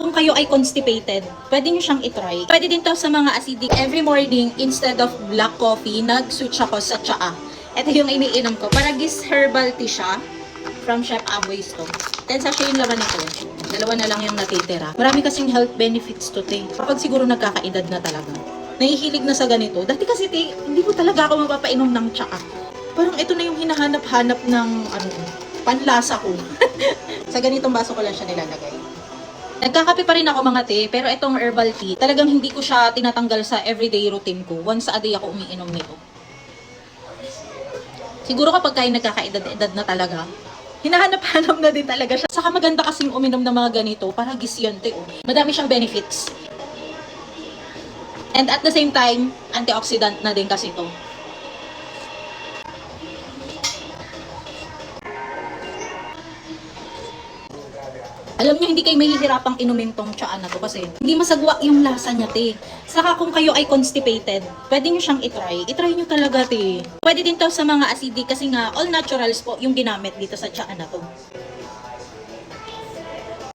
kung kayo ay constipated, pwede nyo siyang itry. Pwede din to sa mga acidic. Every morning, instead of black coffee, nag-switch ako sa tsaa. Ito yung iniinom ko. Paragis herbal tea siya from Chef Aboy's to. 10 sachet yung laman nito. Dalawa na lang yung natitira. Marami kasing health benefits to, te. Kapag siguro nagkakaedad na talaga. Nahihilig na sa ganito. Dati kasi, te, hindi ko talaga ako mapapainom ng tsaa. Parang ito na yung hinahanap-hanap ng panlasa ko. Sa ganitong baso ko lang siya nilalagay. Nagkakape pa rin ako mga te, pero itong herbal tea, talagang hindi ko siya tinatanggal sa everyday routine ko. Once a day ako umiinom nito. Siguro kapag kayo nagkakaedad-edad na talaga, hinahanap-hanap na din talaga siya. Saka maganda kasing uminom ng mga ganito para gisyante. Madami siyang benefits. And at the same time, antioxidant na din kasi ito. Alam niyo, hindi kayo mahihirapang inumin tong tsaa na to kasi hindi masagwa yung lasa niya, te. Saka kung kayo ay constipated, pwede niyo siyang itry. Itry niyo talaga, te. Pwede din to sa mga acidic kasi nga all naturals po yung ginamit dito sa tsaa na to.